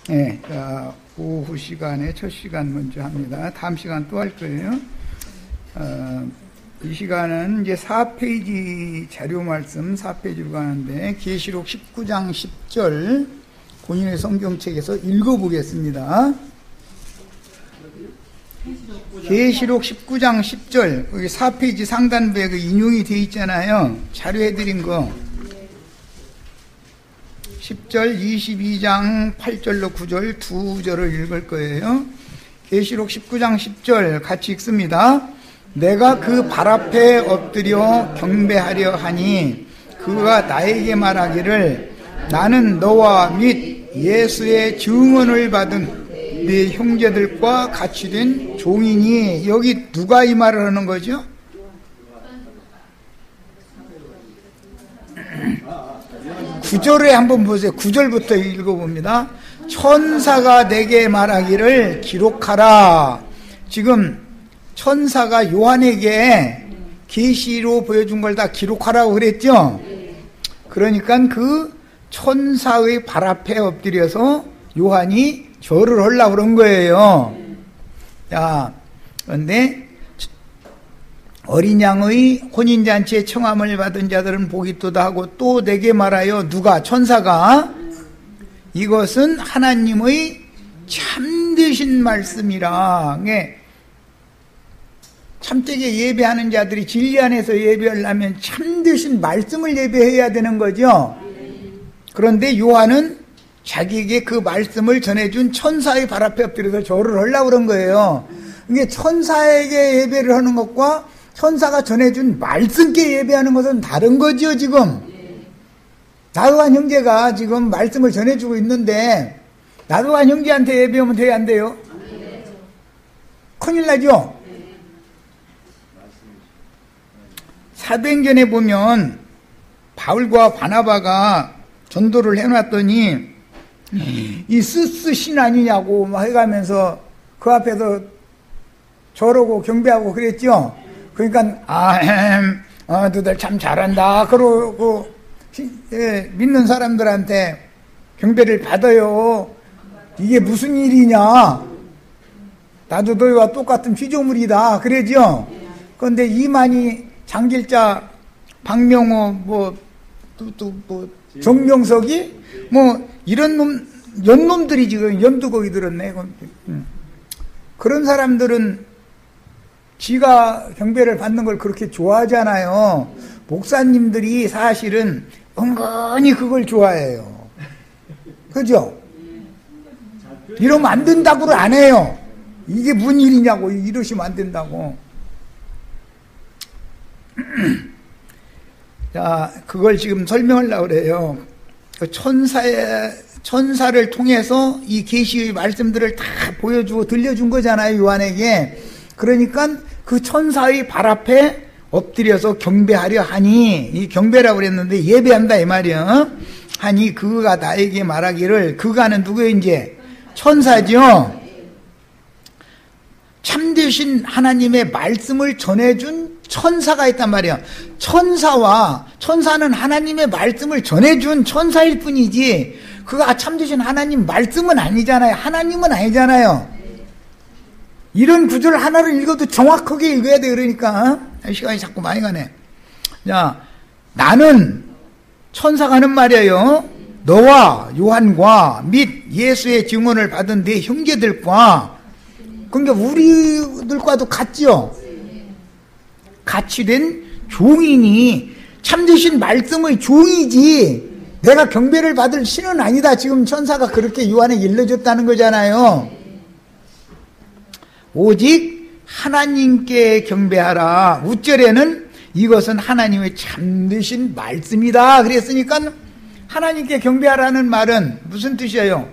네, 오후 시간에 첫 시간 먼저 합니다. 다음 시간 또 할 거예요. 이 시간은 이제 4페이지 자료 말씀 4페이지로 가는데 계시록 19장 10절 본인의 성경책에서 읽어보겠습니다. 계시록 19장 10절 여기 4페이지 상단부에 그 인용이 되어 있잖아요. 자료해드린 거 10절 22장 8절로 9절 두 절을 읽을 거예요. 계시록 19장 10절 같이 읽습니다. 내가 그 발 앞에 엎드려 경배하려 하니 그가 나에게 말하기를 나는 너와 및 예수의 증언을 받은 네 형제들과 같이 된 종이니. 여기 누가 이 말을 하는 거죠? 구절에 한번 보세요. 9절부터 읽어봅니다. 천사가 내게 말하기를 기록하라. 지금 천사가 요한에게 계시로 보여준 걸 다 기록하라고 그랬죠. 그러니까 그 천사의 발 앞에 엎드려서 요한이 절을 하려고 그런 거예요. 자, 그런데 어린 양의 혼인잔치에 청함을 받은 자들은 복이 있도다 하고 또 내게 말하여 누가? 천사가 이것은 하나님의 참되신 말씀이라. 참되게 예배하는 자들이 진리 안에서 예배하려면 참되신 말씀을 예배해야 되는 거죠. 그런데 요한은 자기에게 그 말씀을 전해준 천사의 발 앞에 엎드려서 절을 하려고 그런 거예요. 이게 천사에게 예배를 하는 것과 천사가 전해준 말씀께 예배하는 것은 다른 거죠. 지금 나도한 형제가 지금 말씀을 전해주고 있는데 나도한 형제한테 예배하면 돼야 안 돼요? 큰일 나죠. 사도행전에 보면 바울과 바나바가 전도를 해놨더니 이 스스 신 아니냐고 막 해가면서 그 앞에서 절하고 경배하고 그랬죠. 그러니까 너들 참 잘한다 그러고 믿는 사람들한테 경배를 받아요. 이게 무슨 일이냐, 나도 너희와 똑같은 피조물이다 그러죠. 그런데 이만희, 장길자, 박명호, 정명석이 이런 연놈들이 지금 염두거기 들었네. 그런 사람들은 지가 경배를 받는 걸 그렇게 좋아하잖아요. 목사님들이 사실은 은근히 그걸 좋아해요. 그죠? 이러면 안 된다고를 안 해요. 이게 무슨 일이냐고, 이러시면 안 된다고. 자, 그걸 지금 설명하려고 그래요. 천사를 통해서 이 계시의 말씀들을 다 보여주고 들려준 거잖아요, 요한에게. 그러니까 그 천사의 발 앞에 엎드려서 경배하려 하니, 이 경배라고 그랬는데 예배한다 이 말이야. 하니 그가 나에게 말하기를, 그가는 누구예요? 이제 천사죠. 참되신 하나님의 말씀을 전해준 천사가 있단 말이야. 천사는 하나님의 말씀을 전해준 천사일 뿐이지 그가 참되신 하나님 말씀은 아니잖아요. 하나님은 아니잖아요. 이런 구절 하나를 읽어도 정확하게 읽어야 돼. 그러니까 시간이 자꾸 많이 가네. 자, 나는 천사가 하는 말이에요. 너와 요한과 및 예수의 증언을 받은 네 형제들과, 그러니까 우리들과도 같죠. 같이 된 종이니, 참되신 말씀의 종이지 내가 경배를 받을 신은 아니다. 지금 천사가 그렇게 요한에게 일러줬다는 거잖아요. 오직 하나님께 경배하라. 우절에는 이것은 하나님의 참되신 말씀이다 그랬으니까 하나님께 경배하라는 말은 무슨 뜻이에요?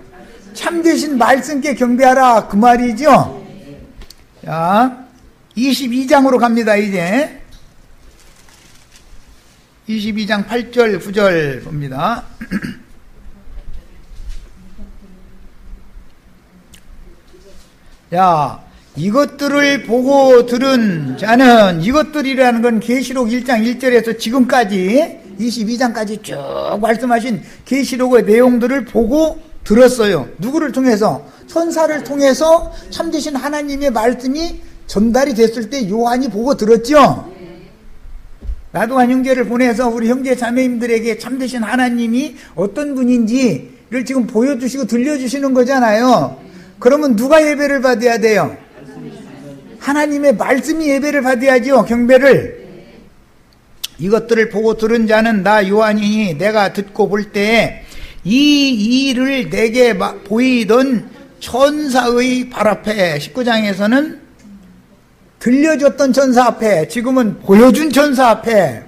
참되신 말씀께 경배하라 그 말이죠. 자, 22장으로 갑니다. 이제 22장 8절 9절 봅니다. 자, 이것들을 보고 들은 자는, 이것들이라는 건 계시록 1장 1절에서 지금까지 22장까지 쭉 말씀하신 계시록의 내용들을 보고 들었어요. 누구를 통해서? 천사를 통해서 참되신 하나님의 말씀이 전달이 됐을 때 요한이 보고 들었죠. 나도한 형제를 보내서 우리 형제 자매님들에게 참되신 하나님이 어떤 분인지를 지금 보여주시고 들려주시는 거잖아요. 그러면 누가 예배를 받아야 돼요? 하나님의 말씀이 예배를 받아야죠. 경배를. 이것들을 보고 들은 자는 나 요한이니 내가 듣고 볼 때 이 일을 내게 보이던 천사의 발 앞에, 19장에서는 들려줬던 천사 앞에, 지금은 보여준 천사 앞에,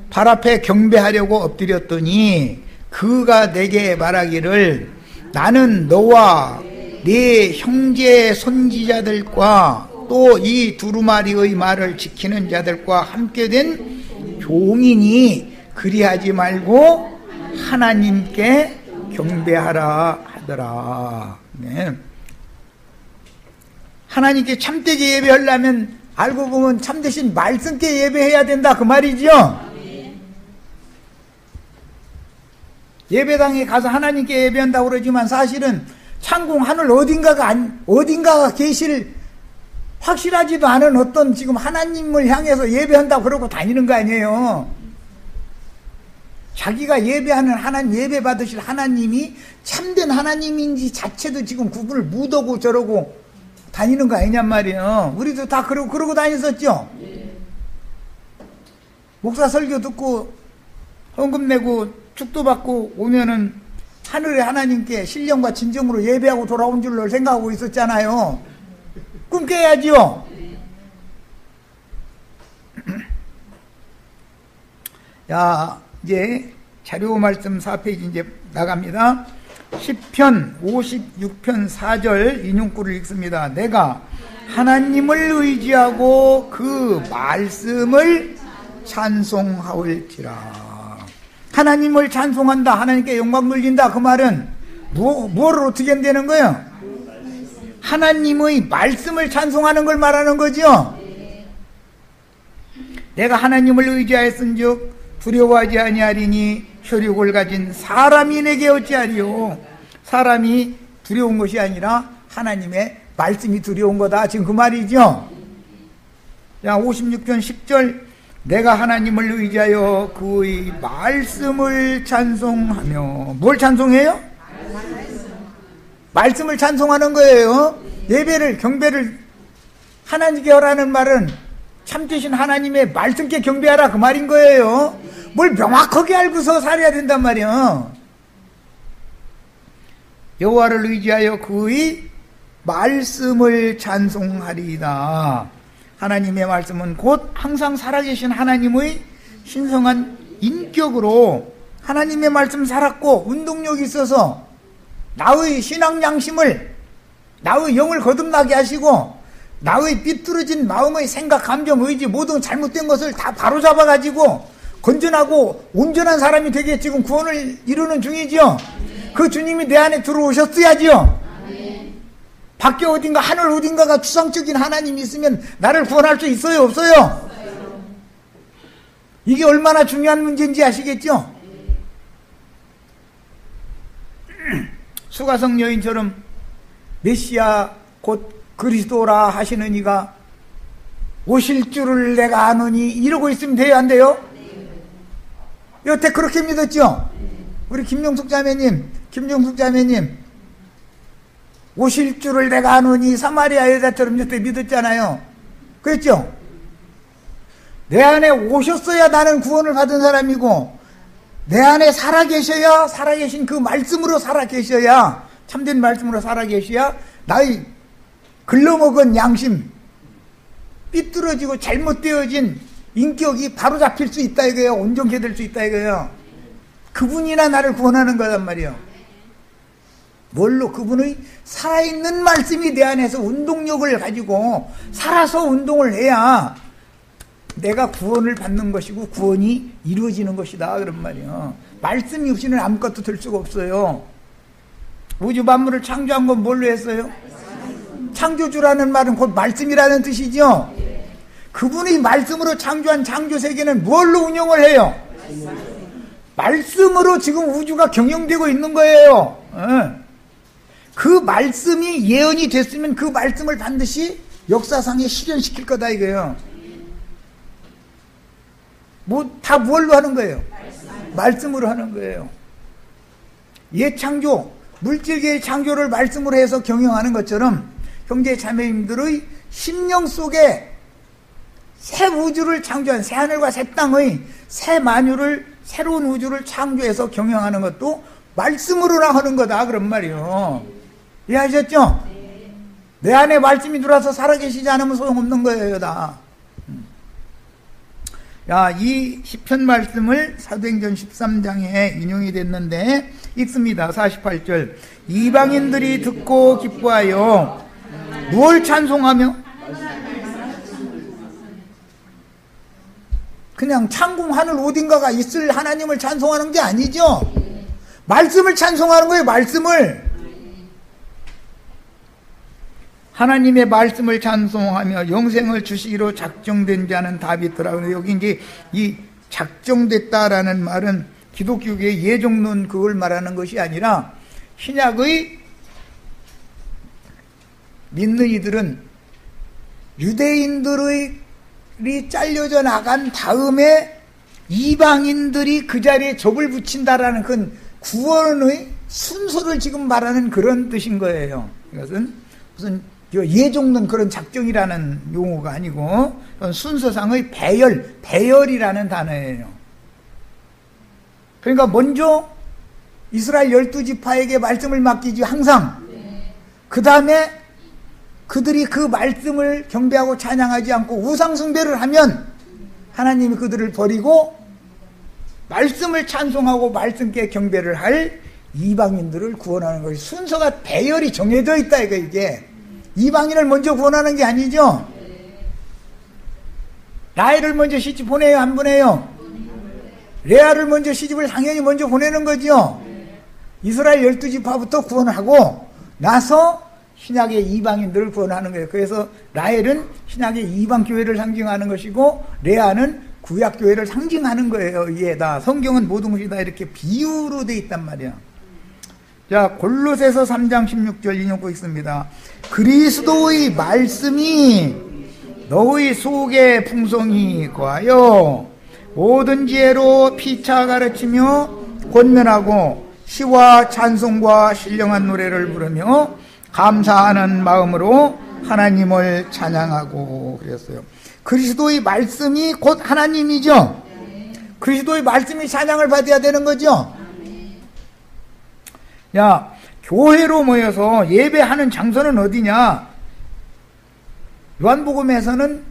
발 앞에 경배하려고 엎드렸더니 그가 내게 말하기를 나는 너와 네 형제 선지자들과 또 이 두루마리의 말을 지키는 자들과 함께 된 종이니 그리하지 말고 하나님께 경배하라 하더라. 네. 하나님께 참되게 예배하려면 알고 보면 참되신 말씀께 예배해야 된다 그 말이죠. 예배당에 가서 하나님께 예배한다고 그러지만 사실은 창공 하늘 어딘가가 계실 확실하지도 않은 어떤 지금 하나님을 향해서 예배한다고 그러고 다니는 거 아니에요. 자기가 예배하는 하나님, 예배 받으실 하나님이 참된 하나님인지 자체도 지금 구분을 못하고 저러고 다니는 거 아니냔 말이에요. 우리도 다 그러고 다녔었죠. 목사 설교 듣고 헌금 내고 축도 받고 오면은 하늘의 하나님께 신령과 진정으로 예배하고 돌아온 줄로 생각하고 있었잖아요. 꿈 깨야지요. 야, 이제 자료 말씀 4페이지 이제 나갑니다. 10편 56편 4절 인용구를 읽습니다. 내가 하나님을 의지하고 그 말씀을 찬송하올지라. 하나님을 찬송한다, 하나님께 영광 돌린다, 그 말은 뭐를 어떻게 한다는 거예요? 하나님의 말씀을 찬송하는 걸 말하는 거죠. 내가 하나님을 의지하였은즉 두려워하지 아니하리니 혈육을 가진 사람이 내게 어찌하리요. 사람이 두려운 것이 아니라 하나님의 말씀이 두려운 거다, 지금 그 말이죠. 자, 56편 10절 내가 하나님을 의지하여 그의 말씀을 찬송하며. 뭘 찬송해요? 말씀을 찬송하는 거예요. 예배를, 경배를 하나님께 하라는 말은 참되신 하나님의 말씀께 경배하라 그 말인 거예요. 뭘 명확하게 알고서 살아야 된단 말이야. 여호와를 의지하여 그의 말씀을 찬송하리이다. 하나님의 말씀은 곧 항상 살아계신 하나님의 신성한 인격으로 하나님의 말씀 살았고 운동력이 있어서 나의 신앙 양심을, 나의 영을 거듭나게 하시고 나의 삐뚤어진 마음의 생각, 감정, 의지 모든 잘못된 것을 다 바로잡아가지고 건전하고 온전한 사람이 되게 지금 구원을 이루는 중이죠. 그 주님이 내 안에 들어오셨어야지요. 밖에 어딘가, 하늘 어딘가가 추상적인 하나님이 있으면 나를 구원할 수 있어요, 없어요? 이게 얼마나 중요한 문제인지 아시겠죠? 수가성 여인처럼 메시아 곧 그리스도라 하시는 이가 오실 줄을 내가 아노니 이러고 있으면 돼요, 안 돼요? 여태 그렇게 믿었죠? 우리 김종숙 자매님 오실 줄을 내가 아노니 사마리아 여자처럼 여태 믿었잖아요. 그랬죠? 내 안에 오셨어야 나는 구원을 받은 사람이고 내 안에 살아계셔야, 살아계신 그 말씀으로 살아계셔야, 참된 말씀으로 살아계셔야 나의 글러먹은 양심, 삐뚤어지고 잘못되어진 인격이 바로잡힐 수 있다 이거예요. 온전케 될 수 있다 이거예요. 그분이나 나를 구원하는 거란 말이에요. 뭘로? 그분의 살아있는 말씀이 내 안에서 운동력을 가지고 살아서 운동을 해야 내가 구원을 받는 것이고 구원이 이루어지는 것이다 그런 말이에요. 말씀이 없이는 아무것도 될 수가 없어요. 우주 만물을 창조한 건 뭘로 했어요? 창조주라는 말은 곧 말씀이라는 뜻이죠. 그분이 말씀으로 창조한 창조세계는 뭘로 운영을 해요? 말씀으로 지금 우주가 경영되고 있는 거예요. 그 말씀이 예언이 됐으면 그 말씀을 반드시 역사상에 실현시킬 거다 이거예요. 다 뭘로 하는 거예요? 말씀으로 하는 거예요. 예창조, 물질계의 창조를 말씀으로 해서 경영하는 것처럼 형제 자매님들의 심령 속에 새 우주를 창조한, 새 하늘과 새 땅의 새 만유를, 새로운 우주를 창조해서 경영하는 것도 말씀으로나 하는 거다 그런 말이에요. 이해하셨죠? 내 안에 말씀이 들어와서 살아계시지 않으면 소용없는 거예요 다. 이 시편 말씀을 사도행전 13장에 인용이 됐는데 읽습니다. 48절. 이방인들이 듣고 기뻐하여 무엇을 찬송하며? 그냥 창궁 하늘 어딘가가 있을 하나님을 찬송하는 게 아니죠. 말씀을 찬송하는 거예요. 말씀을. 하나님의 말씀을 찬송하며 영생을 주시기로 작정된 자는 답이 있더라고요. 여기 이제 이 작정됐다라는 말은 기독교계의 예정론 그걸 말하는 것이 아니라 신약의 믿는 이들은 유대인들이 잘려져 나간 다음에 이방인들이 그 자리에 접을 붙인다라는 그 구원의 순서를 지금 말하는 그런 뜻인 거예요. 이것은 무슨 예정론 그런 작정이라는 용어가 아니고 순서상의 배열이라는 단어예요. 그러니까 먼저 이스라엘 12지파에게 말씀을 맡기지 항상. 그 다음에 그들이 그 말씀을 경배하고 찬양하지 않고 우상숭배를 하면 하나님이 그들을 버리고 말씀을 찬송하고 말씀께 경배를 할 이방인들을 구원하는 것이 순서가 배열이 정해져 있다 이게. 이방인을 먼저 구원하는 게 아니죠. 라헬을 먼저 시집 보내요 안 보내요? 레아를 먼저 시집을 당연히 먼저 보내는 거죠. 이스라엘 12지파부터 구원하고 나서 신약의 이방인들을 구원하는 거예요. 그래서 라헬은 신약의 이방교회를 상징하는 것이고 레아는 구약교회를 상징하는 거예요. 이게 다 성경은 모든 것이 다 이렇게 비유로 돼 있단 말이야. 자, 골로새서 3장 16절 인용하고 있습니다. 그리스도의 말씀이 너의 속에 풍성히 거하여 모든 지혜로 피차 가르치며 권면하고 시와 찬송과 신령한 노래를 부르며 감사하는 마음으로 하나님을 찬양하고 그랬어요. 그리스도의 말씀이 곧 하나님이죠. 그리스도의 말씀이 찬양을 받아야 되는 거죠. 야, 교회로 모여서 예배하는 장소는 어디냐? 요한복음에서는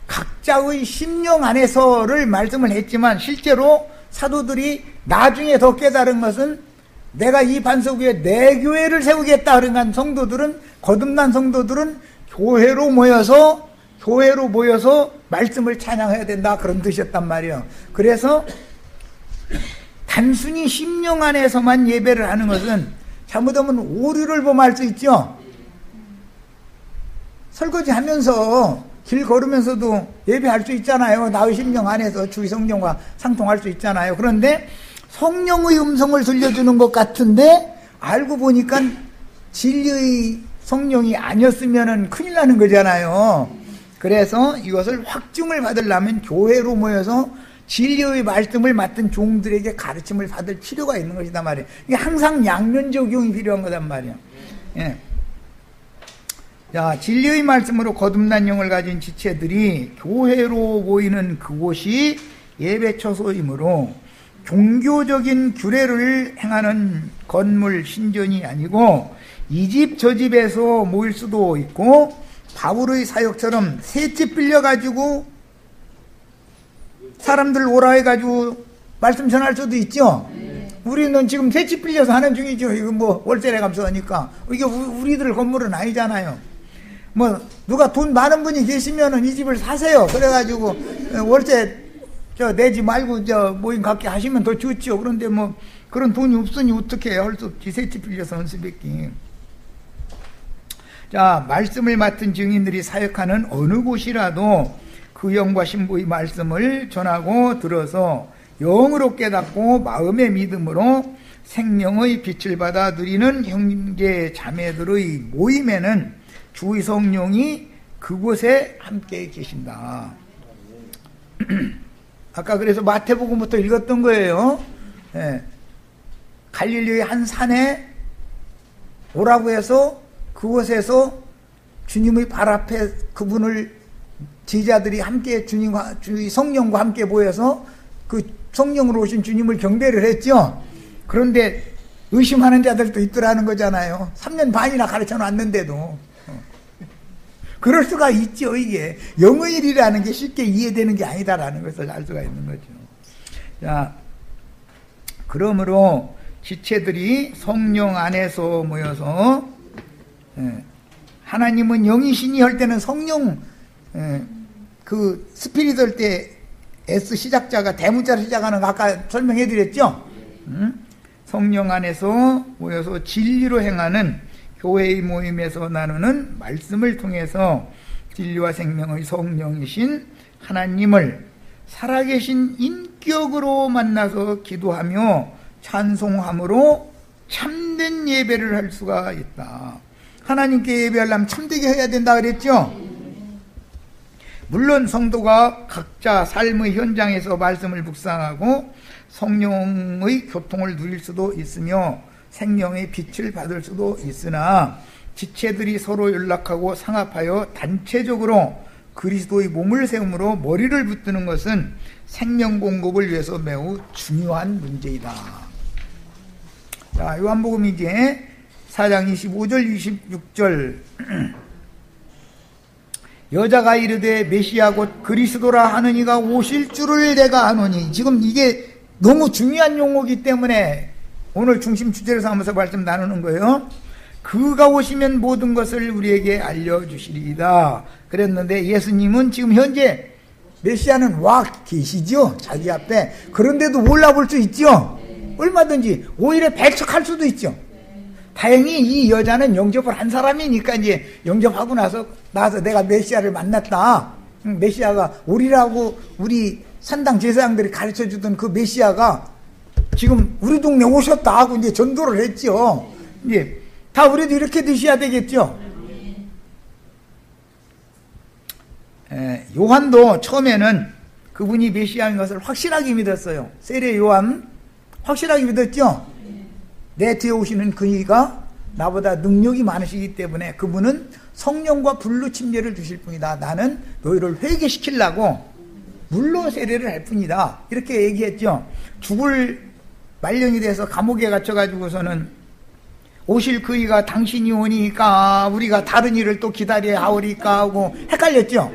각자의 심령 안에서를 말씀을 했지만 실제로 사도들이 나중에 더 깨달은 것은 내가 이 반석 위에 내 교회를 세우겠다. 그러니까 성도들은, 거듭난 성도들은 교회로 모여서 말씀을 찬양해야 된다. 그런 뜻이었단 말이에요. 그래서 단순히 심령 안에서만 예배를 하는 것은 잘못하면 오류를 범할 수 있죠. 설거지 하면서 길 걸으면서도 예배할 수 있잖아요. 나의 심령 안에서 주의 성령과 상통할 수 있잖아요. 그런데 성령의 음성을 들려주는 것 같은데 알고 보니까 진리의 성령이 아니었으면 큰일 나는 거잖아요. 그래서 이것을 확증을 받으려면 교회로 모여서 진리의 말씀을 맡은 종들에게 가르침을 받을 필요가 있는 것이단 말이에요. 이게 항상 양면 적용이 필요한 거단 말이에요. 예. 자, 진리의 말씀으로 거듭난 영을 가진 지체들이 교회로 모이는 그곳이 예배처소이므로 종교적인 규례를 행하는 건물 신전이 아니고 이 집 저 집에서 모일 수도 있고 바울의 사역처럼 새 집 빌려가지고 사람들 오라 해가지고 말씀 전할 수도 있죠. 우리는 지금 새 집 빌려서 하는 중이죠. 이거 뭐 월세 내감서 하니까 이게 우리들 건물은 아니잖아요. 뭐 누가 돈 많은 분이 계시면은 이 집을 사세요. 그래가지고 월세 내지 말고 모임 갖게 하시면 더 좋죠. 그런데 뭐 그런 돈이 없으니 어떻게 할 수 없지. 새 집 빌려서 헌수뵙기. 자, 말씀을 맡은 증인들이 사역하는 어느 곳이라도 그 영과 신부의 말씀을 전하고 들어서 영으로 깨닫고 마음의 믿음으로 생명의 빛을 받아 누리는 형제 자매들의 모임에는 주의 성령이 그곳에 함께 계신다. 아까 그래서 마태복음부터 읽었던 거예요. 예. 갈릴리의 한 산에 오라고 해서 그곳에서 주님의 발 앞에 그분을 제자들이 함께 주님과 성령과 함께 모여서 그 성령으로 오신 주님을 경배를 했죠. 그런데 의심하는 자들도 있더라는 거잖아요. 3년 반이나 가르쳐 놨는데도. 그럴 수가 있죠. 이게 영의 일이라는 게 쉽게 이해되는 게 아니다라는 것을 알 수가 있는 거죠. 자, 그러므로 지체들이 성령 안에서 모여서 하나님은 영이시니 할 때는 성령 그 스피릿 할 때 S 시작자가 대문자로 시작하는 거 아까 설명해 드렸죠. 성령 안에서 모여서 진리로 행하는 교회의 모임에서 나누는 말씀을 통해서 진리와 생명의 성령이신 하나님을 살아계신 인격으로 만나서 기도하며 찬송함으로 참된 예배를 할 수가 있다. 하나님께 예배하려면 참되게 해야 된다 그랬죠. 물론 성도가 각자 삶의 현장에서 말씀을 묵상하고 성령의 교통을 누릴 수도 있으며 생명의 빛을 받을 수도 있으나 지체들이 서로 연락하고 상합하여 단체적으로 그리스도의 몸을 세움으로 머리를 붙드는 것은 생명 공급을 위해서 매우 중요한 문제이다. 자, 요한복음 이제 4장 25절 26절 여자가 이르되 메시아 곧 그리스도라 하는 이가 오실 줄을 내가 아노니. 지금 이게 너무 중요한 용어이기 때문에 오늘 중심 주제로 삼아서 말씀 나누는 거예요. 그가 오시면 모든 것을 우리에게 알려주시리이다 그랬는데 예수님은 지금 현재 메시아는 와 계시죠. 자기 앞에. 그런데도 몰라볼 수 있죠. 얼마든지 오히려 배척할 수도 있죠. 다행히 이 여자는 영접을 한 사람이니까 이제 영접하고 나서 내가 메시아를 만났다. 메시아가 오리라고 우리 산당 제사장들이 가르쳐주던 그 메시아가 지금 우리 동네 오셨다 하고 이제 전도를 했죠. 이제 다 우리도 이렇게 드셔야 되겠죠. 요한도 처음에는 그분이 메시아인 것을 확실하게 믿었어요. 세례 요한 확실하게 믿었죠. 내 뒤에 오시는 그이가 나보다 능력이 많으시기 때문에 그분은 성령과 불로 침례를 주실 뿐이다. 나는 너희를 회개시키려고 물로 세례를 할 뿐이다. 이렇게 얘기했죠. 죽을 말년이 돼서 감옥에 갇혀가지고서는 오실 그이가 당신이 오니까 우리가 다른 일을 또 기다려야 하오리까 하고 헷갈렸죠.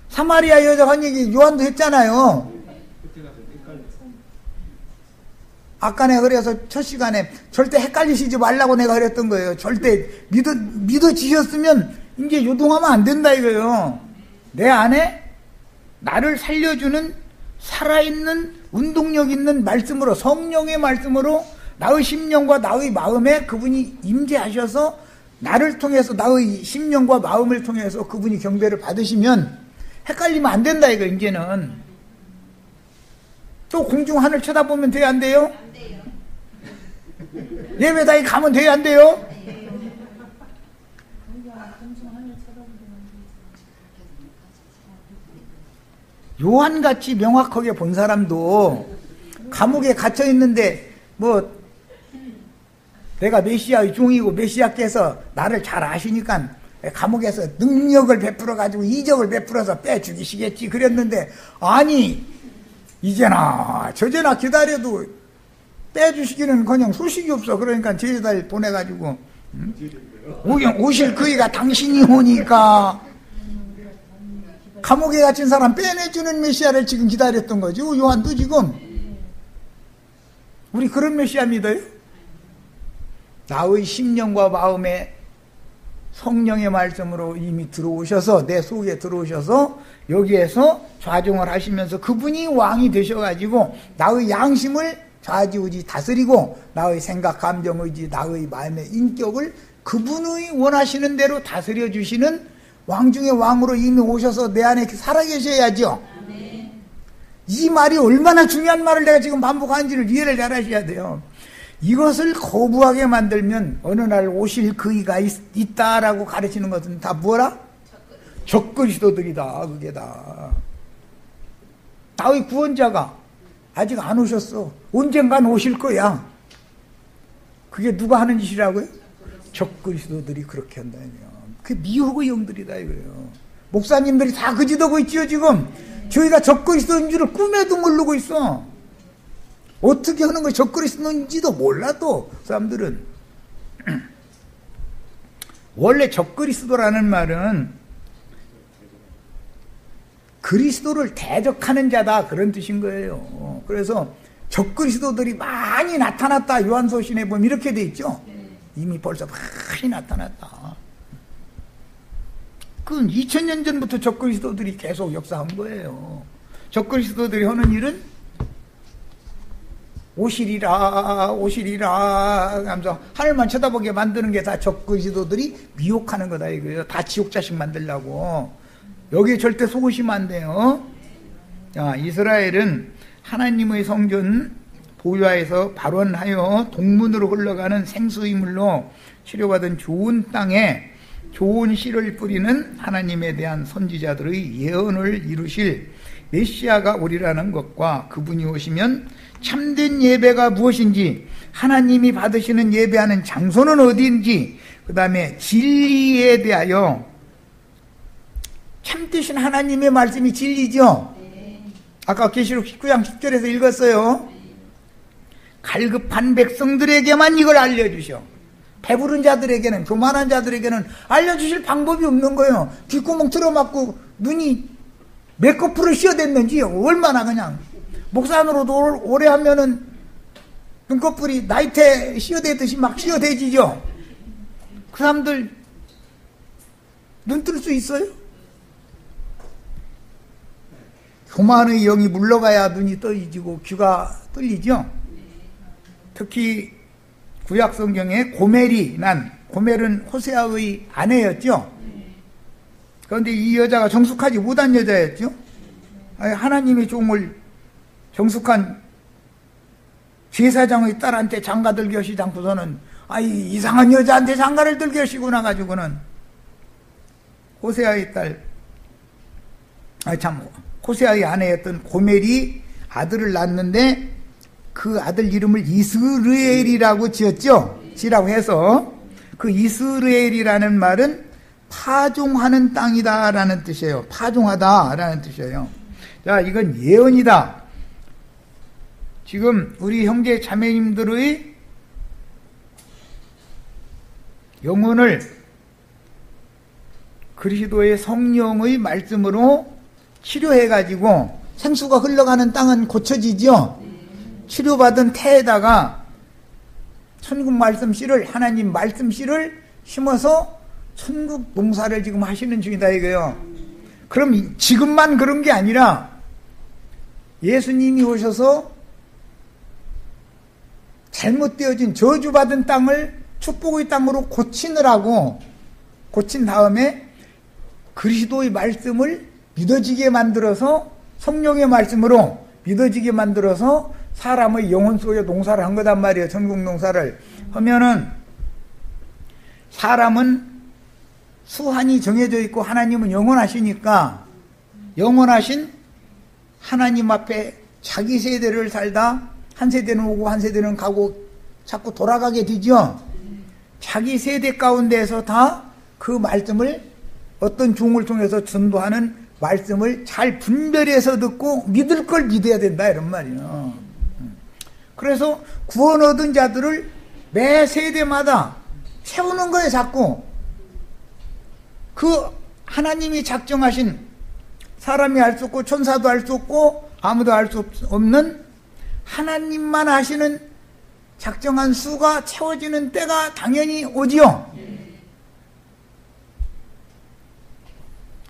사마리아 여자 한 얘기 요한도 했잖아요. 아까 내가 그래서 첫 시간에 절대 헷갈리시지 말라고 내가 그랬던 거예요. 절대 믿어지셨으면 이제 요동하면 안 된다 이거예요. 내 안에 나를 살려주는 살아있는 운동력 있는 말씀으로 성령의 말씀으로 나의 심령과 나의 마음에 그분이 임재하셔서 나를 통해서 나의 심령과 마음을 통해서 그분이 경배를 받으시면 헷갈리면 안 된다 이거. 이제는 또 공중 하늘 쳐다보면 돼요 안 돼요? 안 돼요. 예배당에 가면 돼요 안 돼요? 요한같이 명확하게 본 사람도 감옥에 갇혀 있는데 뭐 내가 메시아의 종이고 메시아께서 나를 잘 아시니까 감옥에서 능력을 베풀어 가지고 이적을 베풀어서 빼 죽이시겠지 그랬는데 아니 이제나 저제나 기다려도 빼주시기는 그냥 소식이 없어. 그러니까 제자들 보내가지고 오실 그이가 당신이 오니까 감옥에 갇힌 사람 빼내주는 메시아를 지금 기다렸던 거죠. 요한도 지금 우리 그런 메시아 믿어요? 나의 심령과 마음에 성령의 말씀으로 이미 들어오셔서 내 속에 들어오셔서 여기에서 좌정을 하시면서 그분이 왕이 되셔가지고 나의 양심을 좌지우지 다스리고 나의 생각, 감정, 의지, 나의 마음의 인격을 그분의 원하시는 대로 다스려 주시는 왕 중의 왕으로 이미 오셔서 내 안에 살아계셔야죠. 이 말이 얼마나 중요한 말을 내가 지금 반복하는지를 이해를 잘 하셔야 돼요. 이것을 거부하게 만들면 어느 날 오실 그이가 있다라고 가르치는 것은 다 뭐라? 적그리스도들이다. 그게 다. 나의 구원자가 아직 안 오셨어. 언젠간 오실 거야. 그게 누가 하는 짓이라고요? 적그리스도들이 그렇게 한다니요. 그게 미혹의 영들이다 이거예요. 목사님들이 다 그짓하고 있지요 지금. 저희가 적그리스도인 줄을 꿈에도 모르고 있어. 어떻게 하는 거 적그리스도인지도 몰라도 사람들은. 원래 적그리스도라는 말은 그리스도를 대적하는 자다 그런 뜻인 거예요. 그래서 적그리스도들이 많이 나타났다. 요한서신에 보면 이렇게 돼 있죠. 이미 벌써 많이 나타났다. 그건 2000년 전부터 적그리스도들이 계속 역사한 거예요. 적그리스도들이 하는 일은 오시리라 오시리라 하면서 하늘만 쳐다보게 만드는 게 다 적그리스도들이 미혹하는 거다 이거예요. 다 지옥자식 만들려고. 여기에 절대 속으시면 안 돼요. 자, 이스라엘은 하나님의 성전 보유하에서 발원하여 동문으로 흘러가는 생수이물로 치료받은 좋은 땅에 좋은 씨를 뿌리는 하나님에 대한 선지자들의 예언을 이루실 메시아가 오리라는 것과 그분이 오시면 참된 예배가 무엇인지, 하나님이 받으시는 예배하는 장소는 어디인지, 그 다음에 진리에 대하여, 참되신 하나님의 말씀이 진리죠. 아까 계시록 19장 10절에서 읽었어요. 갈급한 백성들에게만 이걸 알려주셔. 배부른 자들에게는, 교만한 자들에게는 알려주실 방법이 없는 거예요. 귓구멍 틀어막고 눈이 몇 코프로 씌어댔는지 얼마나 그냥 목산으로도 오래 하면은 눈꺼풀이 나이테 씌어대듯이 막 씌어대지죠. 그 사람들 눈 뜰 수 있어요? 교만의 영이 물러가야 눈이 떠지고 귀가 뚫리죠. 특히 구약 성경에 고멜이 난, 고멜은 호세아의 아내였죠. 그런데 이 여자가 정숙하지 못한 여자였죠. 하나님의 종을 정숙한 제사장의 딸한테 장가 들게 하시지 않고서는 이상한 여자한테 장가를 들게 하시고 나가지고는 호세아의 딸, 호세아의 아내였던 고멜이 아들을 낳았는데 그 아들 이름을 이스라엘이라고 지라고 해서 그 이스라엘이라는 말은 파종하는 땅이다라는 뜻이에요. 파종하다라는 뜻이에요. 자, 이건 예언이다. 지금 우리 형제 자매님들의 영혼을 그리스도의 성령의 말씀으로 치료해가지고 생수가 흘러가는 땅은 고쳐지죠. 치료받은 태에다가 천국 말씀 씨를, 하나님 말씀 씨를 심어서 천국 농사를 지금 하시는 중이다 이거예요. 그럼 지금만 그런 게 아니라 예수님이 오셔서 잘못되어진 저주받은 땅을 축복의 땅으로 고치느라고, 고친 다음에 그리스도의 말씀을 믿어지게 만들어서, 성령의 말씀으로 믿어지게 만들어서 사람의 영혼 속에 농사를 한 거단 말이에요. 천국 농사를 하면은 사람은 수한이 정해져 있고 하나님은 영원하시니까 영원하신 하나님 앞에 자기 세대를 살다 한 세대는 오고 한 세대는 가고 자꾸 돌아가게 되죠. 자기 세대 가운데에서 다 그 말씀을 어떤 종을 통해서 전도하는 말씀을 잘 분별해서 듣고 믿을 걸 믿어야 된다 이런 말이에요. 그래서 구원 얻은 자들을 매 세대마다 세우는 거예요. 자꾸 그 하나님이 작정하신, 사람이 알 수 없고 천사도 알 수 없고 아무도 알 수 없는 하나님만 아시는 작정한 수가 채워지는 때가 당연히 오지요.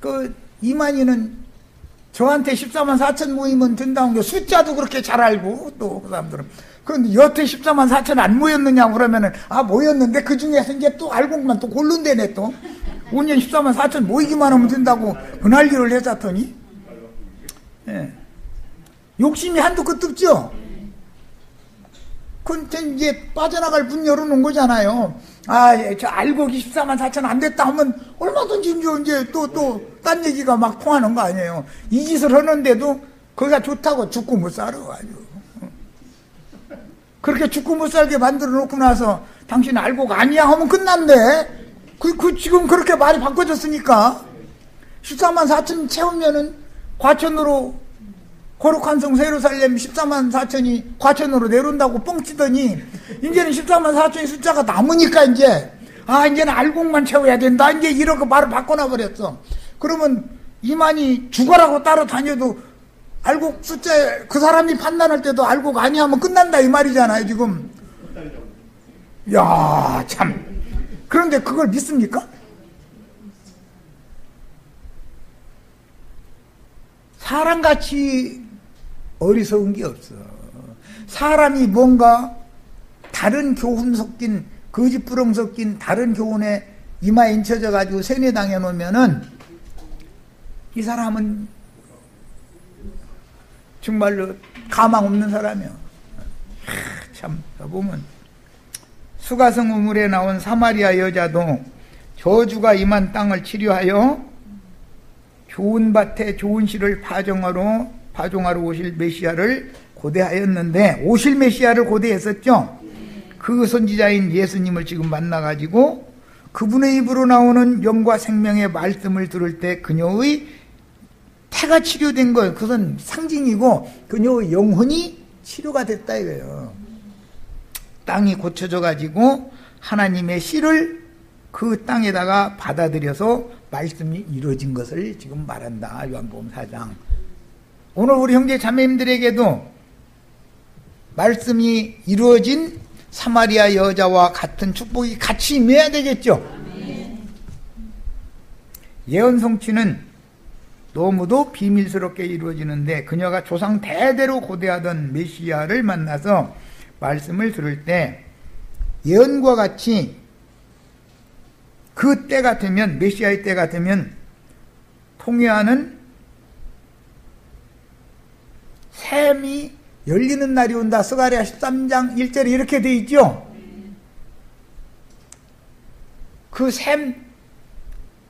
그 이만희는 저한테 14만 4천 모이면 된다는 게 숫자도 그렇게 잘 알고, 또 그 사람들은 그런데 여태 14만 4천 안 모였느냐고 그러면은 모였는데 그 중에서 이제 또 알고만 또 고른대네. 또 5년 14만 4천 모이기만 하면 된다고 그 난리를 해놨더니, 예. 욕심이 한도 끝도 없죠. 근데 이제 빠져나갈 문 열어놓은 거잖아요. 저 알곡이 14만 4천 안 됐다 하면 얼마든지 이제 또 딴 얘기가 막 통하는 거 아니에요. 이 짓을 하는데도 거기가 좋다고 죽고 못 살아 가지고. 그렇게 죽고 못 살게 만들어 놓고 나서 당신 알곡 아니야 하면 끝난대. 지금 그렇게 말이 바꿔졌으니까 14만 4천 채우면은 과천으로 거룩한 성 예루살렘 14만 4천이 과천으로 내려온다고 뻥치더니 이제는 14만 4천의 숫자가 남으니까 이제는 알곡만 채워야 된다 이제 이렇게 말을 바꿔놔 버렸어. 그러면 이만희 죽어라고 따로 다녀도 알곡 숫자에 그 사람이 판단할 때도 알곡 아니야 하면 끝난다 이 말이잖아요 지금. 야 참. 그런데 그걸 믿습니까? 사람같이 어리석은 게 없어. 사람이 뭔가 다른 교훈 섞인 거짓부렁 섞인 다른 교훈에 이마에 인쳐져 가지고 세뇌당해 놓으면은 이 사람은 정말로 가망 없는 사람이야. 참 보면 수가성 우물에 나온 사마리아 여자도 저주가 임한 땅을 치료하여 좋은 밭에 좋은 씨를 파종하러 오실 메시아를 고대하였는데 오실 메시아를 고대했었죠. 그 선지자인 예수님을 지금 만나가지고 그분의 입으로 나오는 영과 생명의 말씀을 들을 때 그녀의 태가 치료된 거예요. 그것은 상징이고 그녀의 영혼이 치료가 됐다 이거예요. 땅이 고쳐져 가지고 하나님의 씨를 그 땅에다가 받아들여서 말씀이 이루어진 것을 지금 말한다. 요한복음 4장. 오늘 우리 형제 자매님들에게도 말씀이 이루어진 사마리아 여자와 같은 축복이 같이 임해야 되겠죠. 예언 성취는 너무도 비밀스럽게 이루어지는데 그녀가 조상 대대로 고대하던 메시아를 만나서 말씀을 들을 때 예언과 같이 그 때가 되면 메시아의 때가 되면 통회하는 샘이 열리는 날이 온다. 스가랴 13장 1절에 이렇게 돼 있죠. 그 샘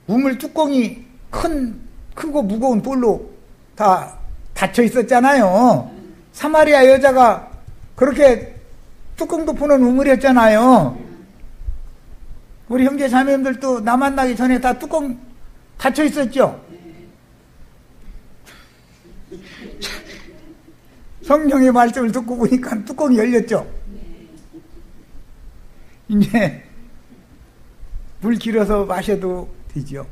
우물 뚜껑이 크고 무거운 볼로 다 닫혀 있었잖아요. 사마리아 여자가 그렇게 뚜껑도 푸는 우물이었잖아요. 우리 형제 자매님들도 나 만나기 전에 다 뚜껑 닫혀 있었죠. 성령의 말씀을 듣고 보니까 뚜껑이 열렸죠. 이제 물 길어서 마셔도 되죠.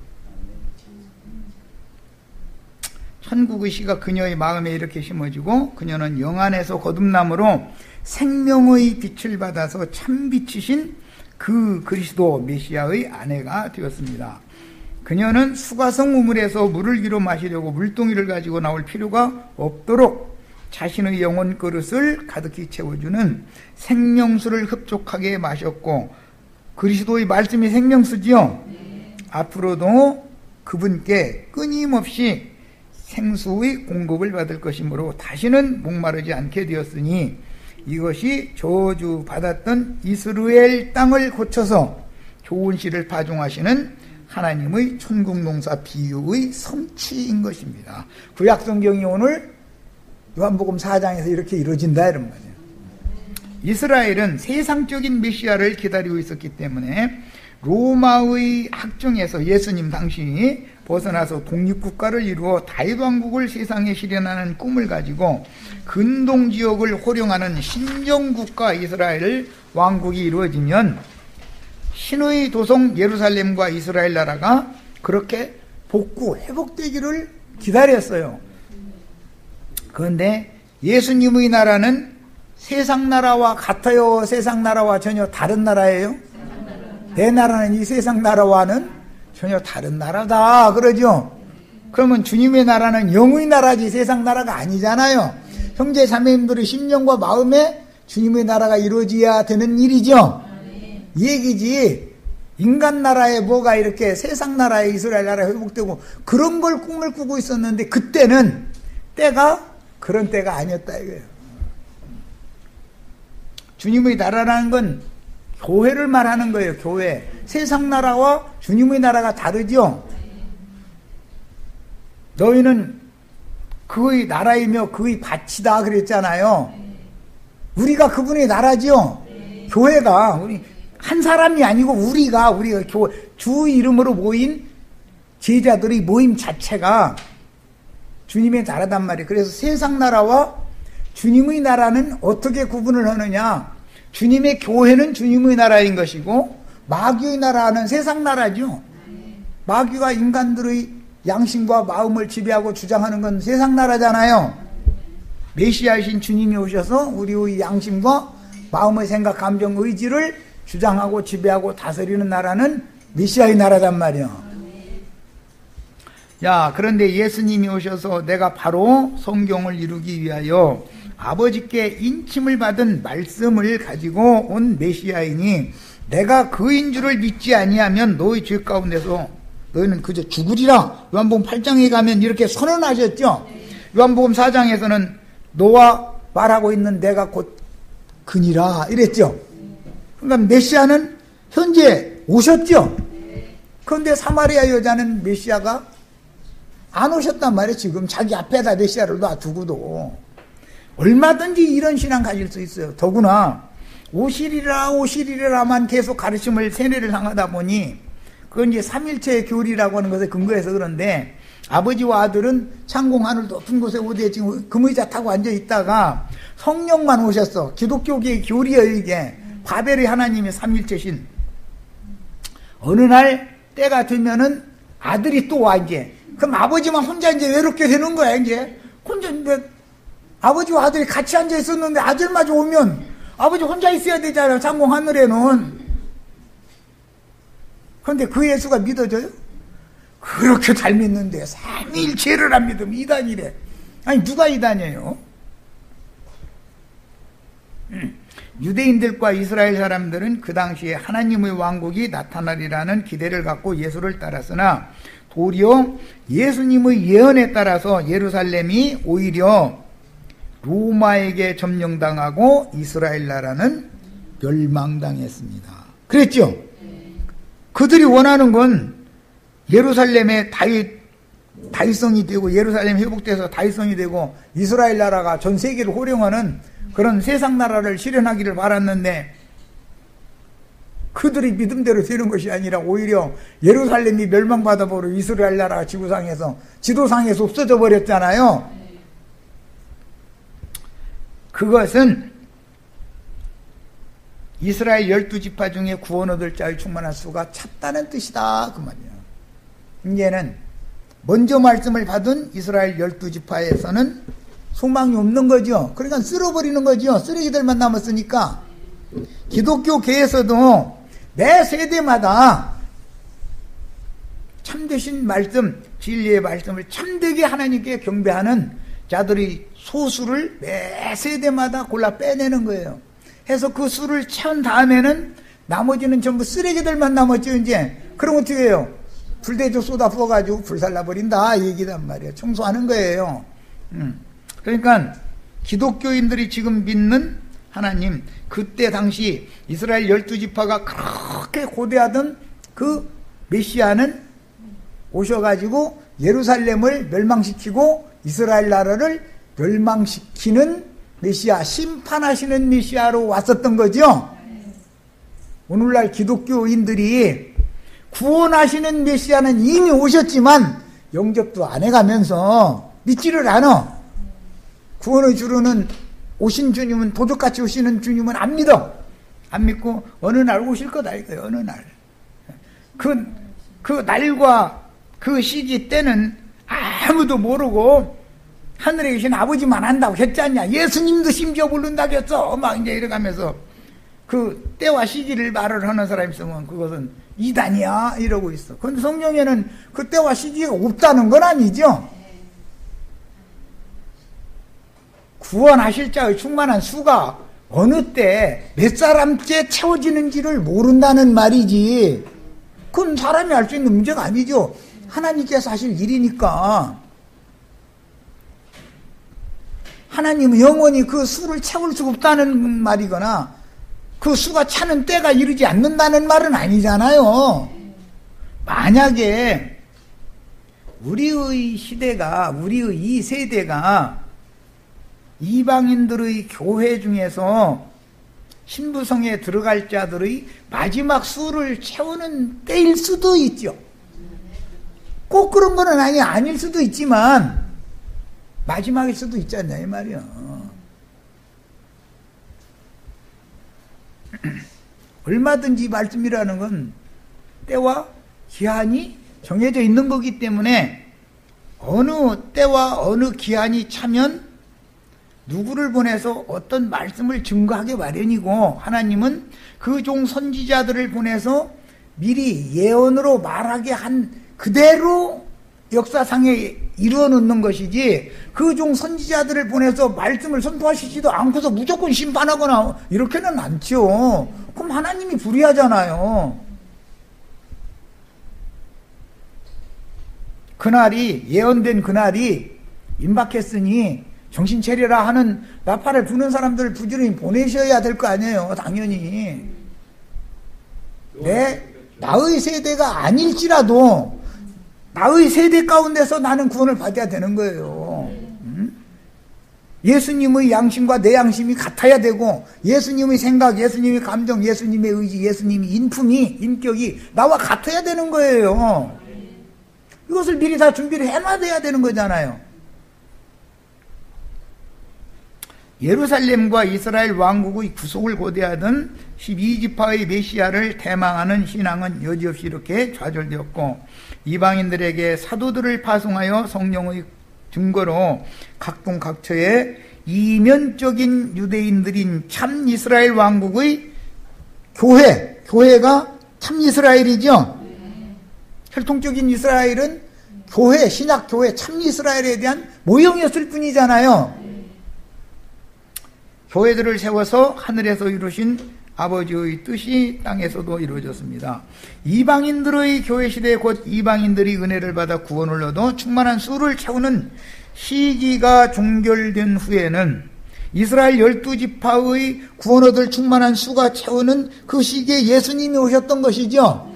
천국의 씨가 그녀의 마음에 이렇게 심어지고 그녀는 영 안에서 거듭남으로 생명의 빛을 받아서 참빛이신 그 그리스도 메시아의 아내가 되었습니다. 그녀는 수가성 우물에서 물을 기로 마시려고 물동이를 가지고 나올 필요가 없도록 자신의 영혼 그릇을 가득히 채워주는 생명수를 흡족하게 마셨고 그리스도의 말씀이 생명수지요. 앞으로도 그분께 끊임없이 생수의 공급을 받을 것이므로 다시는 목마르지 않게 되었으니 이것이 저주받았던 이스라엘 땅을 고쳐서 좋은 씨를 파종하시는 하나님의 천국농사 비유의 성취인 것입니다. 구약성경이 오늘 요한복음 4장에서 이렇게 이루어진다 이런 말이에요. 이스라엘은 세상적인 메시아를 기다리고 있었기 때문에 로마의 학정에서 예수님 당시 벗어나서 독립국가를 이루어 다윗 왕국을 세상에 실현하는 꿈을 가지고 근동지역을 호령하는 신정국가 이스라엘 왕국이 이루어지면 신의 도성 예루살렘과 이스라엘 나라가 그렇게 복구, 회복되기를 기다렸어요. 그런데 예수님의 나라는 세상 나라와 같아요? 세상 나라와 전혀 다른 나라예요? 내 나라는 이 세상 나라와는 전혀 다른 나라다 그러죠. 그러면 주님의 나라는 영의 나라지 세상 나라가 아니잖아요. 형제 자매님들의 심령과 마음에 주님의 나라가 이루어져야 되는 일이죠. 이 얘기지. 인간 나라에 뭐가 이렇게 세상 나라에 이스라엘 나라에 회복되고 그런 걸 꿈을 꾸고 있었는데 그때는 때가 그런 때가 아니었다 이거예요. 주님의 나라라는 건 교회를 말하는 거예요. 교회. 세상 나라와 주님의 나라가 다르죠. 너희는 그의 나라이며 그의 밭이다 그랬잖아요. 우리가 그분의 나라죠. 교회가 우리 한 사람이 아니고 우리가 주 이름으로 모인 제자들의 모임 자체가 주님의 나라단 말이에요. 그래서 세상 나라와 주님의 나라는 어떻게 구분을 하느냐? 주님의 교회는 주님의 나라인 것이고 마귀의 나라는 세상 나라죠. 마귀가 인간들의 양심과 마음을 지배하고 주장하는 건 세상 나라잖아요. 메시아이신 주님이 오셔서 우리의 양심과 마음의 생각, 감정, 의지를 주장하고 지배하고 다스리는 나라는 메시아의 나라단 말이야. 야, 그런데 예수님이 오셔서 내가 바로 성경을 이루기 위하여 아버지께 인침을 받은 말씀을 가지고 온 메시아이니 내가 그인 줄을 믿지 아니하면 너희 죄 가운데서 너희는 그저 죽으리라. 요한복음 8장에 가면 이렇게 선언하셨죠. 요한복음 4장에서는 너와 말하고 있는 내가 곧 그니라 이랬죠. 그러니까 메시아는 현재 오셨죠. 그런데 사마리아 여자는 메시아가 안 오셨단 말이에요. 지금 자기 앞에다 메시아를 놔두고도. 얼마든지 이런 신앙 가질 수 있어요. 더구나 오시리라만 계속 가르침을 세뇌를 당하다 보니 그건 이제 삼일체의 교리라고 하는 것에 근거해서 그런데 아버지와 아들은 창공 하늘 높은 곳에 어디에 지금 금의자 타고 앉아 있다가 성령만 오셨어. 기독교계의 교리예요 이게. 바벨의 하나님의 삼일체신. 어느 날 때가 되면은 아들이 또 와 이제. 그럼 아버지만 혼자 이제 외롭게 되는 거야 이제. 혼자 이제 아버지와 아들이 같이 앉아 있었는데 아들마저 오면 아버지 혼자 있어야 되잖아요. 창공 하늘에는. 그런데 그 예수가 믿어져요? 그렇게 잘 믿는데 삼위일체를 안 믿으면 이단이래. 아니 누가 이단이에요? 유대인들과 이스라엘 사람들은 그 당시에 하나님의 왕국이 나타나리라는 기대를 갖고 예수를 따랐으나 도리어 예수님의 예언에 따라서 예루살렘이 오히려 로마에게 점령당하고 이스라엘 나라는 멸망당했습니다. 그랬죠? 그들이 원하는 건 예루살렘의 다윗성이 되고 예루살렘 회복돼서 다윗성이 되고 이스라엘 나라가 전 세계를 호령하는 그런 세상 나라를 실현하기를 바랐는데 그들이 믿음대로 되는 것이 아니라 오히려 예루살렘이 멸망받아 버리고 이스라엘 나라가 지도상에서 없어져 버렸잖아요. 그것은 이스라엘 12지파 중에 구원 얻을 자의 충만한 수가 찼다는 뜻이다 그 말이야. 이제는 먼저 말씀을 받은 이스라엘 12지파에서는 소망이 없는 거죠. 그러니까 쓸어버리는 거죠. 쓰레기들만 남았으니까. 기독교계에서도 매 세대마다 참되신 말씀, 진리의 말씀을 참되게 하나님께 경배하는 자들의 소수를 매 세대마다 골라 빼내는 거예요. 해서 그 수를 채운 다음에는 나머지는 전부 쓰레기들만 남았죠 이제. 그럼 어떻게 해요? 불대저 쏟아 부어가지고 불살라버린다 얘기단 말이에요. 청소하는 거예요. 그러니까 기독교인들이 지금 믿는 하나님, 그때 당시 이스라엘 12지파가 그렇게 고대하던 그 메시아는 오셔가지고 예루살렘을 멸망시키고 이스라엘 나라를 멸망시키는 메시아, 심판하시는 메시아로 왔었던 거죠. 오늘날 기독교인들이 구원하시는 메시아는 이미 오셨지만 영접도 안 해가면서 믿지를 않아. 구원의 주로는 오신 주님은, 도둑같이 오시는 주님은 안 믿어. 안 믿고 어느 날 오실 거다 이거예요. 어느 날. 그 날과 그 시기 때는 아무도 모르고 하늘에 계신 아버지만 안다고 했지 않냐. 예수님도 심지어 모른다고 했어. 막 이제 이래가면서 그 때와 시기를 말을 하는 사람이 있으면 그것은 이단이야 이러고 있어. 그런데 성경에는 그 때와 시기가 없다는 건 아니죠. 구원하실 자의 충만한 수가 어느 때 몇 사람째 채워지는지를 모른다는 말이지. 그건 사람이 알 수 있는 문제가 아니죠. 하나님께서 하실 일이니까. 하나님은 영원히 그 수를 채울 수가 없다는 말이거나 그 수가 차는 때가 이르지 않는다는 말은 아니잖아요. 만약에 우리의 시대가, 우리의 이 세대가 이방인들의 교회 중에서 신부성에 들어갈 자들의 마지막 수를 채우는 때일 수도 있죠. 꼭 그런 거는 아닐 수도 있지만 마지막일 수도 있지 않냐 이 말이야. 얼마든지 말씀이라는 건 때와 기한이 정해져 있는 거기 때문에 어느 때와 어느 기한이 차면 누구를 보내서 어떤 말씀을 증거하게 마련이고, 하나님은 그 종 선지자들을 보내서 미리 예언으로 말하게 한 그대로 역사상에 이루어 놓는 것이지, 그 종 선지자들을 보내서 말씀을 선포하시지도 않고서 무조건 심판하거나 이렇게는 않죠. 그럼 하나님이 불의하잖아요. 그날이, 예언된 그날이 임박했으니 정신 차려라 하는 나팔을 부는 사람들을 부지런히 보내셔야 될 거 아니에요. 당연히. 나의 세대가 아닐지라도 나의 세대 가운데서 나는 구원을 받아야 되는 거예요. 예수님의 양심과 내 양심이 같아야 되고, 예수님의 생각, 예수님의 감정, 예수님의 의지, 예수님의 인품이, 인격이 나와 같아야 되는 거예요. 이것을 미리 다 준비를 해놔야 되는 거잖아요. 예루살렘과 이스라엘 왕국의 구속을 고대하던 12지파의 메시아를 대망하는 신앙은 여지없이 이렇게 좌절되었고, 이방인들에게 사도들을 파송하여 성령의 증거로 각동각처에 이면적인 유대인들인 참 이스라엘 왕국의 교회가 참 이스라엘이죠. 혈통적인 이스라엘은 교회, 신약교회, 참 이스라엘에 대한 모형이었을 뿐이잖아요. 교회들을 세워서 하늘에서 이루신 아버지의 뜻이 땅에서도 이루어졌습니다. 이방인들의 교회 시대, 곧 이방인들이 은혜를 받아 구원을 얻어 충만한 수를 채우는 시기가 종결된 후에는 이스라엘 12지파의 구원 얻을 충만한 수가 채우는 그 시기에 예수님이 오셨던 것이죠.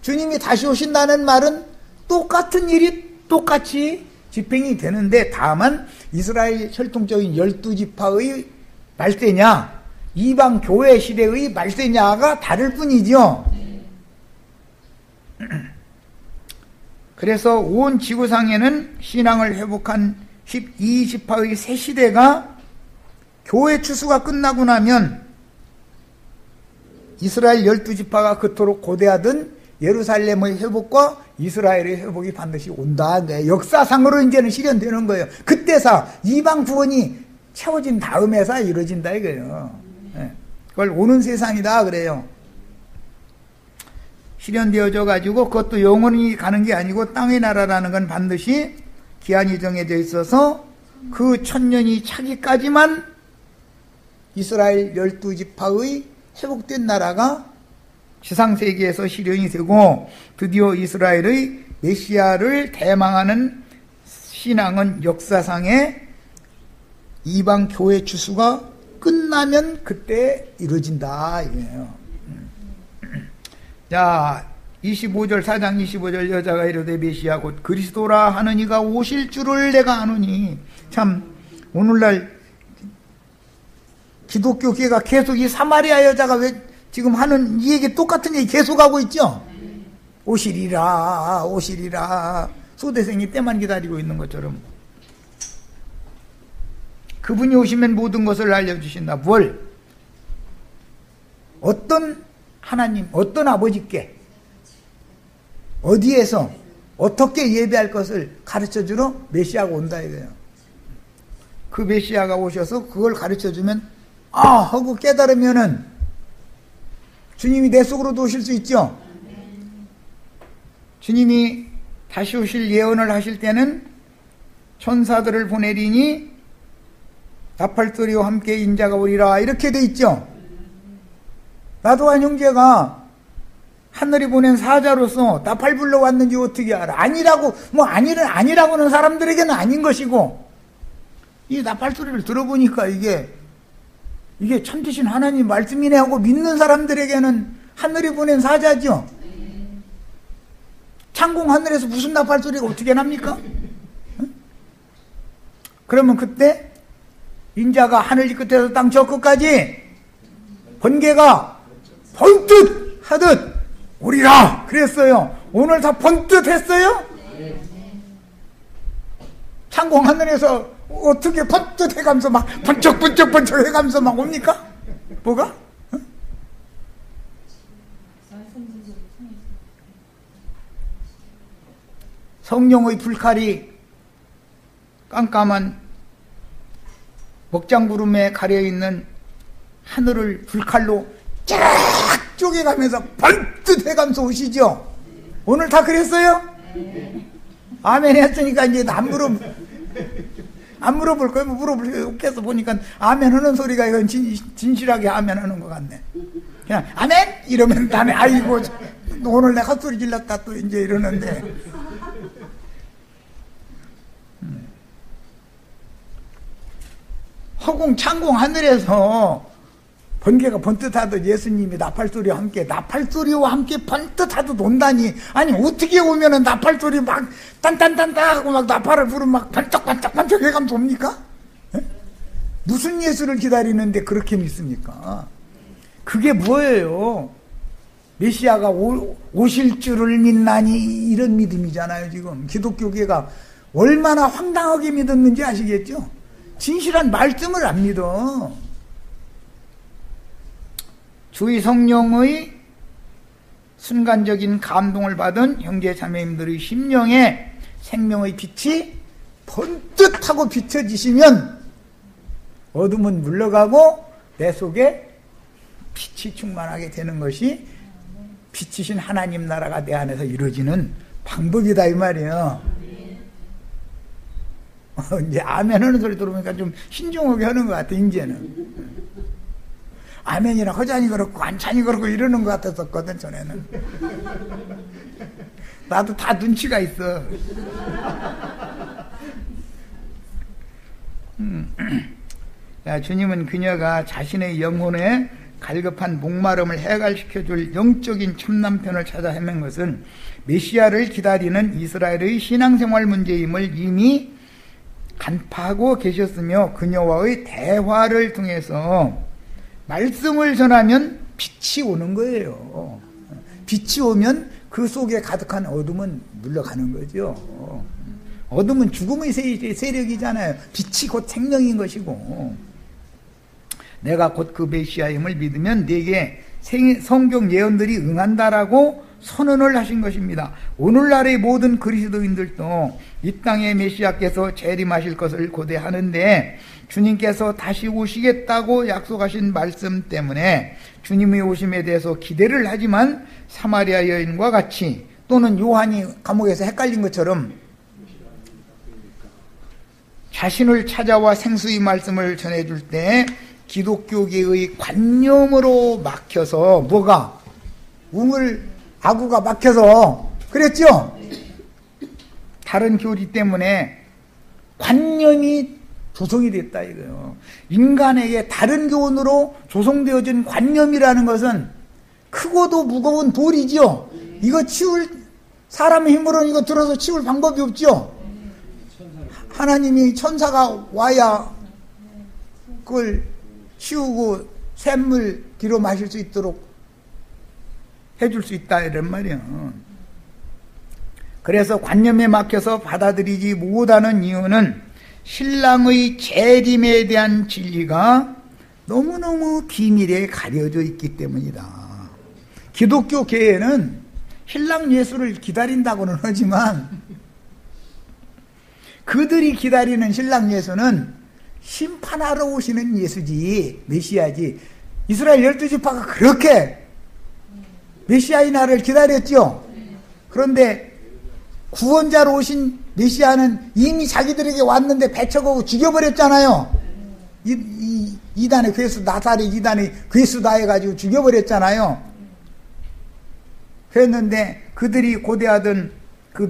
주님이 다시 오신다는 말은 똑같은 일이 똑같이 집행이 되는데, 다만 이스라엘 혈통적인 12지파의 말세냐, 이방 교회 시대의 말세냐가 다를 뿐이죠. 그래서 온 지구상에는 신앙을 회복한 12지파의 새 시대가, 교회 추수가 끝나고 나면 이스라엘 12지파가 그토록 고대하던 예루살렘의 회복과 이스라엘의 회복이 반드시 온다. 역사상으로 이제는 실현되는 거예요. 그때사 이방 구원이 채워진 다음에사 이루어진다 이거예요. 그걸 오는 세상이다 그래요. 실현되어져 가지고 그것도 영원히 가는 게 아니고, 땅의 나라라는 건 반드시 기한이 정해져 있어서 그 1000년이 차기까지만 이스라엘 12지파의 회복된 나라가 지상세계에서 실현이 되고, 드디어 이스라엘의 메시아를 대망하는 신앙은 역사상에 이방 교회 추수가 끝나면 그때 이루어진다 이거예요. 자, 25절, 4장 25절, 여자가 이르되 메시아 곧 그리스도라 하는 이가 오실 줄을 내가 아노니. 참 오늘날 기독교계가 계속 이 사마리아 여자가 왜 지금 하는 이 얘기, 똑같은 얘기 계속하고 있죠. 오시리라 오시리라, 소대생이 때만 기다리고 있는 것처럼. 그분이 오시면 모든 것을 알려주신다. 뭘? 어떤 하나님, 어떤 아버지께 어디에서 어떻게 예배할 것을 가르쳐주러 메시아가 온다 이거예요. 그 메시아가 오셔서 그걸 가르쳐주면 하고 깨달으면은 주님이 내 속으로도 오실 수 있죠. 주님이 다시 오실 예언을 하실 때는 천사들을 보내리니 나팔소리와 함께 인자가 오리라 이렇게 돼 있죠. 나도한 형제가 하늘이 보낸 사자로서 나팔 불러왔는지 어떻게 알아? 아니라고, 아니라고는 사람들에게는 아닌 것이고, 이 나팔소리를 들어보니까 이게 참되신 하나님 말씀이네 하고 믿는 사람들에게는 하늘이 보낸 사자죠. 창공 하늘에서 무슨 나팔소리가 어떻게 납니까? 응? 그러면 그때 인자가 하늘 끝에서 땅 저 끝까지 번개가 번뜩 하듯 오리라 그랬어요. 오늘 다 번뜩 했어요? 창공 하늘에서 어떻게 번뜩 해가면서 막 번쩍 해가면서 막 옵니까? 뭐가? 응? 성령의 불칼이 깜깜한 먹장구름에 가려있는 하늘을 불칼로 쫙 쪼개가면서 번뜩 해가면서 오시죠. 오늘 다 그랬어요? 아멘 했으니까 이제 안 물어볼 거예요. 물어볼 게 없겠어. 보니까 아멘 하는 소리가 이건 진실하게 아멘 하는 것 같네. 그냥 아멘 이러면 다음에 아이고 오늘 내가 헛소리 질렀다 또 이제 이러는데, 허공 창공 하늘에서 번개가 번뜩하듯 예수님이 나팔소리와 함께 번뜩하듯 온다니, 아니 어떻게 오면은 나팔소리 막 딴딴딴딴 하고 막 나팔을 부르면 막 번쩍 해가면서 옵니까? 에? 무슨 예수를 기다리는데 그렇게 믿습니까? 그게 뭐예요? 메시아가 오실 줄을 믿나니, 이런 믿음이잖아요. 지금 기독교계가 얼마나 황당하게 믿었는지 아시겠죠? 진실한 말씀을 안 믿어. 주의 성령의 순간적인 감동을 받은 형제 자매님들의 심령에 생명의 빛이 번뜩하고 비춰지시면 어둠은 물러가고 내 속에 빛이 충만하게 되는 것이 빛이신 하나님 나라가 내 안에서 이루어지는 방법이다 이 말이에요. 이제 아멘 하는 소리 들어보니까 좀 신중하게 하는 것 같아. 이제는 아멘이나 허잔이 그렇고 안찬이 그렇고 이러는 것 같았었거든 전에는. 나도 다 눈치가 있어. 야, 주님은 그녀가 자신의 영혼에 갈급한 목마름을 해갈시켜줄 영적인 참남편을 찾아 헤맨 것은 메시아를 기다리는 이스라엘의 신앙생활 문제임을 이미 간파하고 계셨으며, 그녀와의 대화를 통해서 말씀을 전하면 빛이 오는 거예요. 빛이 오면 그 속에 가득한 어둠은 물러가는 거죠. 어둠은 죽음의 세력이잖아요. 빛이 곧 생명인 것이고, 내가 곧 그 메시아임을 믿으면 네게 성경 예언들이 응한다라고 선언을 하신 것입니다. 오늘날의 모든 그리스도인들도 이 땅의 메시아께서 재림하실 것을 고대하는데, 주님께서 다시 오시겠다고 약속하신 말씀 때문에 주님의 오심에 대해서 기대를 하지만, 사마리아 여인과 같이 또는 요한이 감옥에서 헷갈린 것처럼 자신을 찾아와 생수의 말씀을 전해줄 때 기독교계의 관념으로 막혀서, 뭐가? 아구가 막혀서 그랬죠? 다른 교리 때문에 관념이 조성이 됐다 이거예요. 인간에게 다른 교훈으로 조성되어진 관념이라는 것은 크고도 무거운 돌이죠. 이거 사람의 힘으로는 이거 들어서 치울 방법이 없죠. 하나님이 천사가 와야 그걸 치우고 샘물 뒤로 마실 수 있도록 해줄 수 있다 이런 말이에요. 그래서 관념에 막혀서 받아들이지 못하는 이유는 신랑의 재림에 대한 진리가 너무너무 비밀에 가려져 있기 때문이다. 기독교 계에는 신랑 예수를 기다린다고는 하지만 그들이 기다리는 신랑 예수는 심판하러 오시는 예수지, 메시아지. 이스라엘 12지파가 그렇게 메시아의 날을 기다렸죠. 그런데 구원자로 오신 메시아는 이미 자기들에게 왔는데 배척하고 죽여버렸잖아요. 이단의 괴수 나사렛 이단의 괴수다 해가지고 죽여버렸잖아요. 그랬는데 그들이 고대하던 그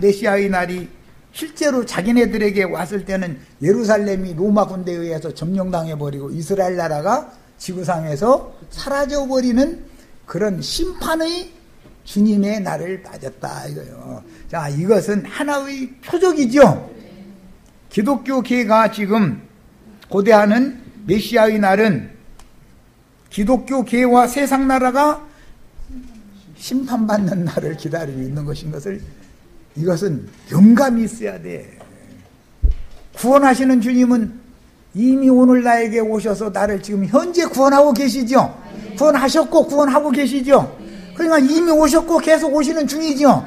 메시아의 날이 실제로 자기네들에게 왔을 때는 예루살렘이 로마 군대에 의해서 점령당해버리고 이스라엘 나라가 지구상에서 사라져버리는 그런 심판의 주님의 날을 맞았다 이거요. 자, 이것은 하나의 표적이죠. 기독교계가 지금 고대하는 메시아의 날은 기독교계와 세상 나라가 심판받는 날을 기다리고 있는 것인 것을, 이것은 영감이 있어야 돼. 구원하시는 주님은 이미 오늘 나에게 오셔서 나를 지금 현재 구원하고 계시죠. 구원하셨고 구원하고 계시죠. 그러니까 이미 오셨고 계속 오시는 중이죠.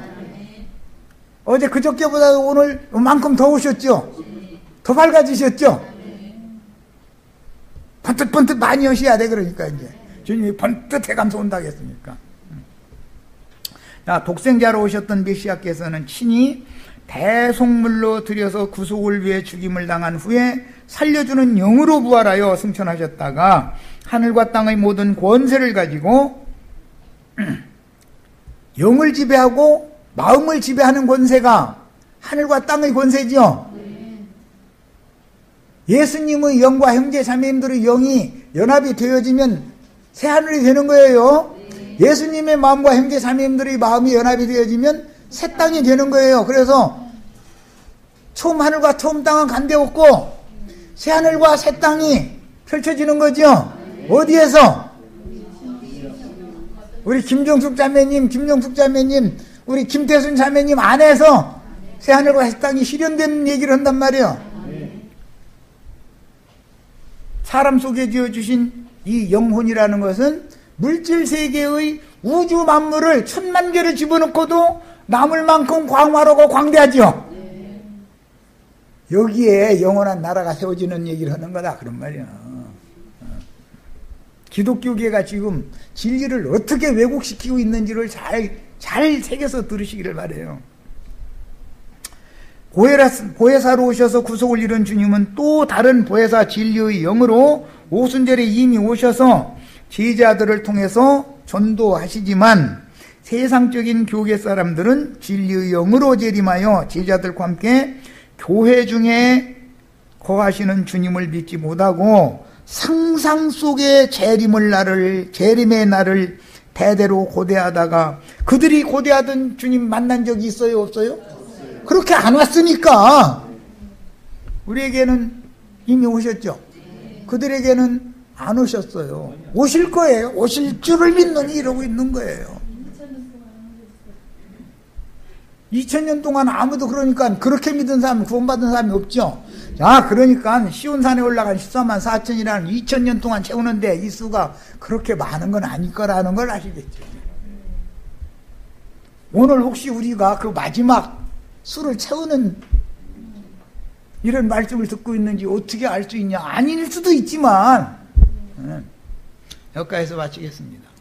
어제 그저께보다 오늘 만큼 더 오셨죠. 더 밝아지셨죠. 번뜩번뜩 많이 오셔야 돼. 그러니까 이제 주님이 번뜩 해가면서 온다고 했으니까. 자, 독생자로 오셨던 메시아께서는 친히 대속물로 들여서 구속을 위해 죽임을 당한 후에 살려주는 영으로 부활하여 승천하셨다가 하늘과 땅의 모든 권세를 가지고 영을 지배하고 마음을 지배하는 권세가 하늘과 땅의 권세지요. 예수님의 영과 형제 자매님들의 영이 연합이 되어지면 새하늘이 되는 거예요. 예수님의 마음과 형제 자매님들의 마음이 연합이 되어지면 새 땅이 되는 거예요. 그래서 처음 하늘과 처음 땅은 간데없고 새하늘과 새 땅이 펼쳐지는 거죠. 어디에서? 우리 김정숙 자매님, 우리 김태순 자매님 안에서 새하늘과 새 땅이 실현되는 얘기를 한단 말이에요. 사람 속에 지어주신 이 영혼이라는 것은 물질 세계의 우주 만물을 1000만 개를 집어넣고도 남을 만큼 광활하고 광대하죠. 여기에 영원한 나라가 세워지는 얘기를 하는 거다 그런 말이야. 기독교계가 지금 진리를 어떻게 왜곡시키고 있는지를 잘 새겨서 들으시기를 바라요. 보혜사로 오셔서 구속을 이룬 주님은 또 다른 보혜사 진리의 영으로 오순절에 이미 오셔서 제자들을 통해서 전도하시지만 세상적인 교계 사람들은 진리의 영으로 재림하여 제자들과 함께 교회 중에 거하시는 주님을 믿지 못하고 상상 속의 재림의 날을 대대로 고대하다가, 그들이 고대하던 주님 만난 적이 있어요, 없어요? 그렇게 안 왔으니까 우리에게는 이미 오셨죠. 그들에게는 안 오셨어요. 오실 거예요. 오실 줄을 믿느니 이러고 있는 거예요. 2000년 동안 아무도, 그러니까 그렇게 믿은 사람, 구원받은 사람이 없죠. 자, 그러니까 시온산에 올라간 14만 4천이라는 2000년 동안 채우는데 이 수가 그렇게 많은 건 아닐 거라는 걸 아시겠죠. 오늘 혹시 우리가 그 마지막 수를 채우는 이런 말씀을 듣고 있는지 어떻게 알 수 있냐? 아닐 수도 있지만, 여기까지서 마치겠습니다.